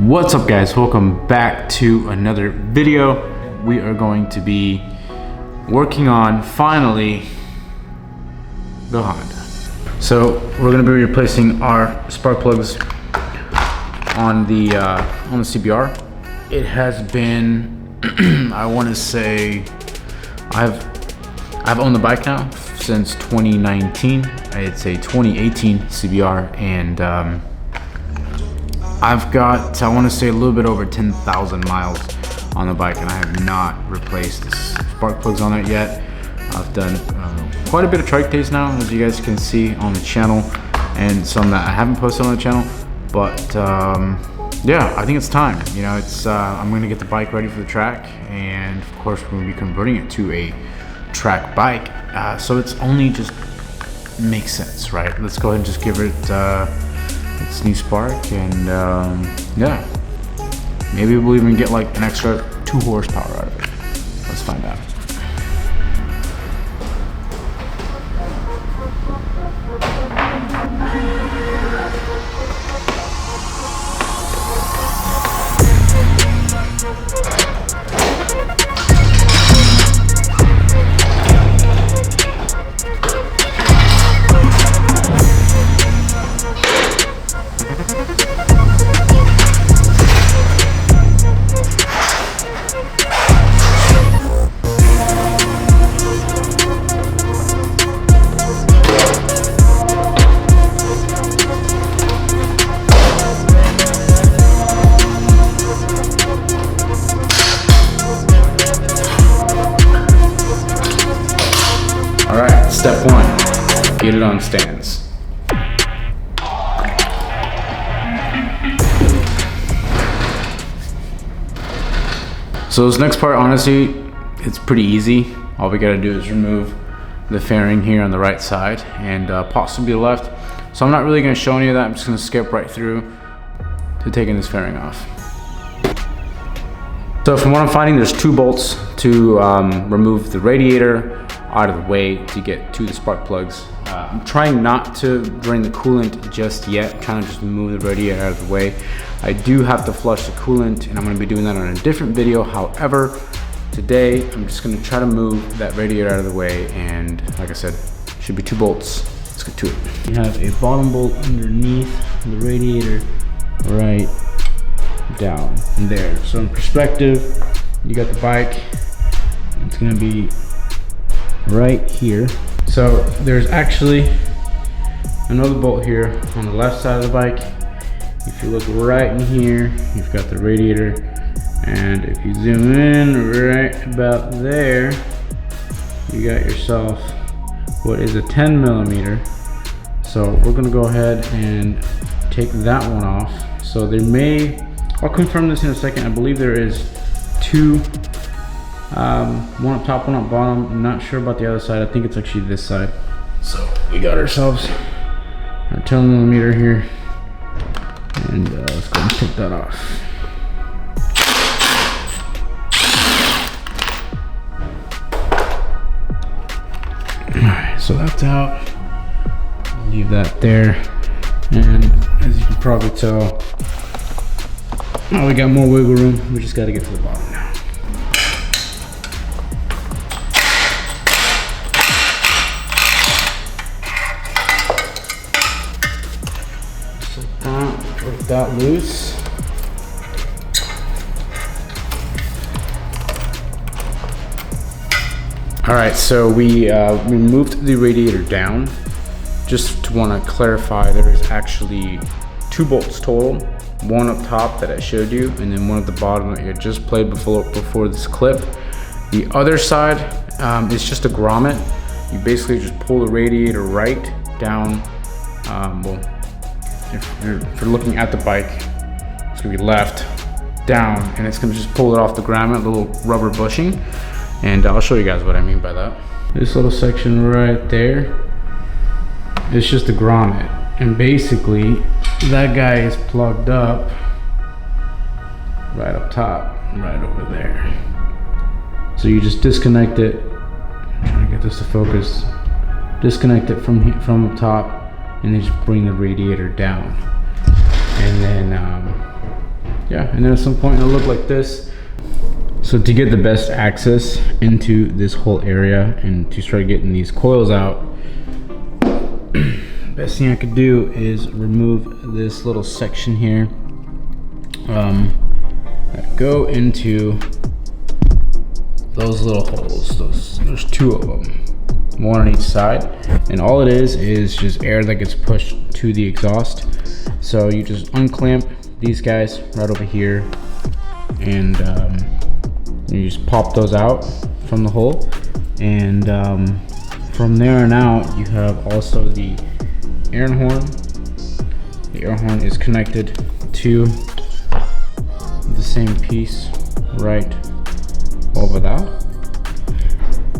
What's up guys, welcome back to another video. We are going to be working on finally the Honda. So we're going to be replacing our spark plugs on the CBR. It has been I want to say I've owned the bike now since 2019. It's a 2018 CBR, and I've got, I want to say, a little bit over 10,000 miles on the bike, and I have not replaced the spark plugs on it yet. I've done quite a bit of trike days now, as you guys can see on the channel, and some that I haven't posted on the channel. But yeah, I think it's time. You know, it's I'm going to get the bike ready for the track, and of course we're going to be converting it to a track bike. So it's only just makes sense, right? Let's go ahead and just give it its new spark, and yeah, maybe we'll even get like an extra 2 horsepower out of it. Let's find out. Alright, step 1, get it on stands. So this next part, honestly, it's pretty easy. All we gotta do is remove the fairing here on the right side and possibly the left. So I'm not really gonna show any of that. I'm just gonna skip right through to taking this fairing off. So from what I'm finding, there's 2 bolts to remove the radiator out of the way to get to the spark plugs. I'm trying not to drain the coolant just yet, kind of just move the radiator out of the way. I do have to flush the coolant, and I'm going to be doing that on a different video. However, today I'm just going to try to move that radiator out of the way, and like I said, should be 2 bolts. Let's get to it. You have a bottom bolt underneath the radiator right down there. So in perspective, you got the bike, it's going to be right here. So there's actually another bolt here on the left side of the bike. If you look right in here, you've got the radiator, and if you zoom in right about there, you got yourself what is a 10 millimeter. So we're gonna go ahead and take that one off. So there may, I'll confirm this in a second, I believe there is 2, one up top, one up bottom. I'm not sure about the other side. I think it's actually this side. So we got ourselves our 10 millimeter here, and let's go and take that off. All right, so that's out. Leave that there, and as you can probably tell, we got more wiggle room. We just got to get to the bottom now. Work that loose. All right, so we moved the radiator down. Just to want to clarify, there is actually 2 bolts total. One up top that I showed you, and then one at the bottom that you just played before this clip. The other side is just a grommet. You basically just pull the radiator right down. Well, if you're looking at the bike, it's gonna be left, down, and it's gonna just pull it off the grommet, little rubber bushing. And I'll show you guys what I mean by that. This little section right there, it's just a grommet. And basically, that guy is plugged up right up top, right over there. So you just disconnect it. I'm trying to get this to focus. Disconnect it from up top, and then just bring the radiator down. And then, yeah, and then at some point it'll look like this. So to get the best access into this whole area and to start getting these coils out, best thing I could do is remove this little section here that go into those little holes. There's two of them, one on each side, and all it is just air that gets pushed to the exhaust. So you just unclamp these guys right over here, and you just pop those out from the hole, and from there on out you have also the air horn. The air horn is connected to the same piece right over that,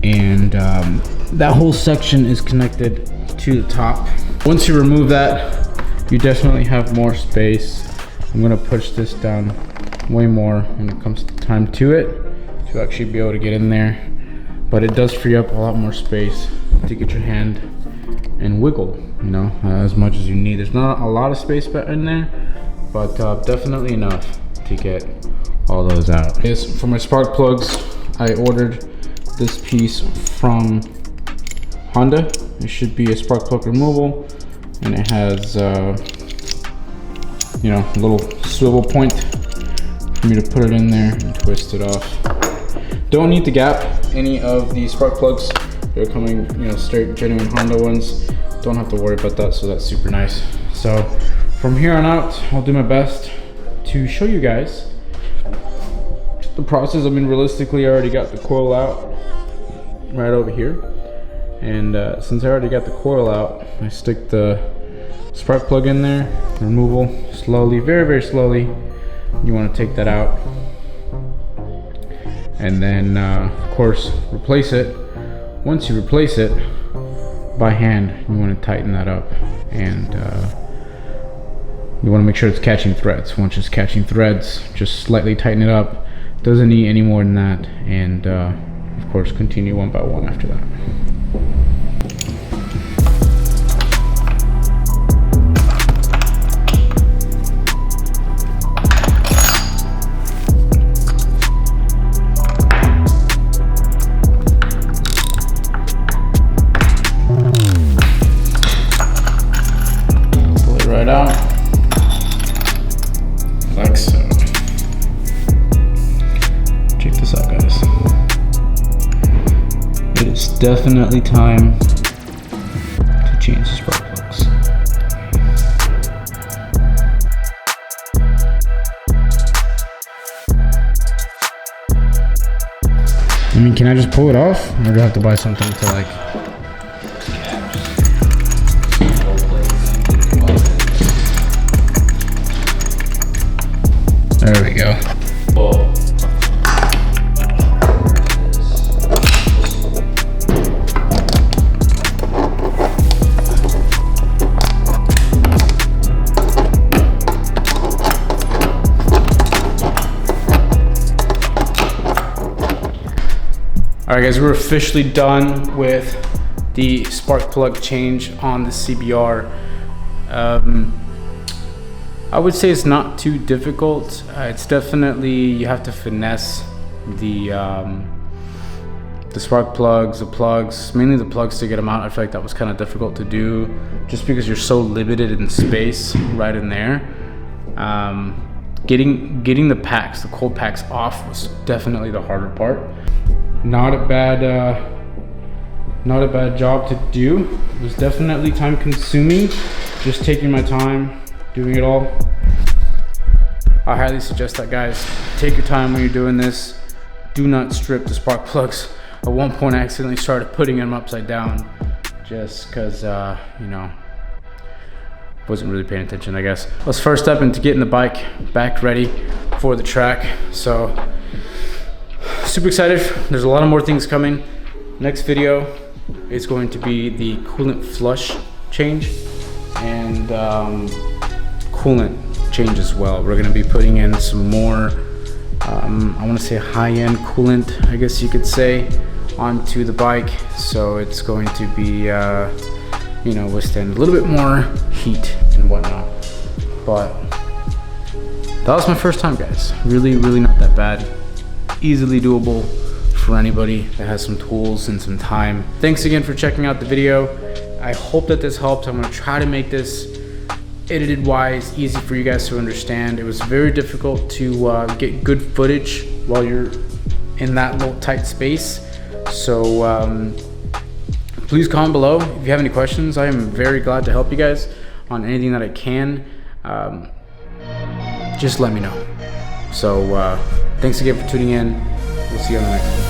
and that whole section is connected to the top. Once you remove that, you definitely have more space. I'm gonna push this down way more when it comes time to it to actually be able to get in there, but it does free up a lot more space to get your hand and wiggle, you know, as much as you need. There's not a lot of space in there, but definitely enough to get all those out. Yes, for my spark plugs, I ordered this piece from Honda. It should be a spark plug removal, and it has you know, a little swivel point for me to put it in there and twist it off. Don't need to gap any of the spark plugs. They're coming, you know, straight genuine Honda ones. Don't have to worry about that, so that's super nice. So from here on out, I'll do my best to show you guys the process. I mean, realistically, I already got the coil out right over here, and since I already got the coil out, I stick the spark plug in there, removal, slowly, very, very slowly. You want to take that out, and then of course replace it. Once you replace it by hand, you want to tighten that up, and you want to make sure it's catching threads. Once it's catching threads, just slightly tighten it up. Doesn't need any more than that, and of course continue one by one after that. Pull it right out, like so. Check this out, guys. It is definitely time to change the spark plugs. I mean, can I just pull it off, or do I have to buy something to like? There we go. All right, guys, we're officially done with the spark plug change on the CBR. I would say it's not too difficult. It's definitely, you have to finesse the spark plugs, mainly the plugs to get them out. I feel like that was kind of difficult to do just because you're so limited in space right in there. Getting the packs, the cold packs off was definitely the harder part. Not a bad job to do. It was definitely time consuming, just taking my time, doing it all. I highly suggest that, guys. Take your time when you're doing this. Do not strip the spark plugs. At one point I accidentally started putting them upside down just because, you know, wasn't really paying attention, I guess. Let's first step into getting the bike back ready for the track. So super excited. There's a lot of more things coming. Next video, is going to be the coolant flush change and coolant change as well. We're going to be putting in some more, I want to say high-end coolant, I guess you could say, onto the bike. So it's going to be, you know, withstand a little bit more heat and whatnot. But that was my first time, guys. Really not that bad. Easily doable for anybody that has some tools and some time. Thanks again for checking out the video. I hope that this helped. I'm gonna try to make this edited wise easy for you guys to understand. It was very difficult to get good footage while you're in that little tight space. So please comment below if you have any questions. I am very glad to help you guys on anything that I can. Just let me know. So thanks again for tuning in. We'll see you on the next one.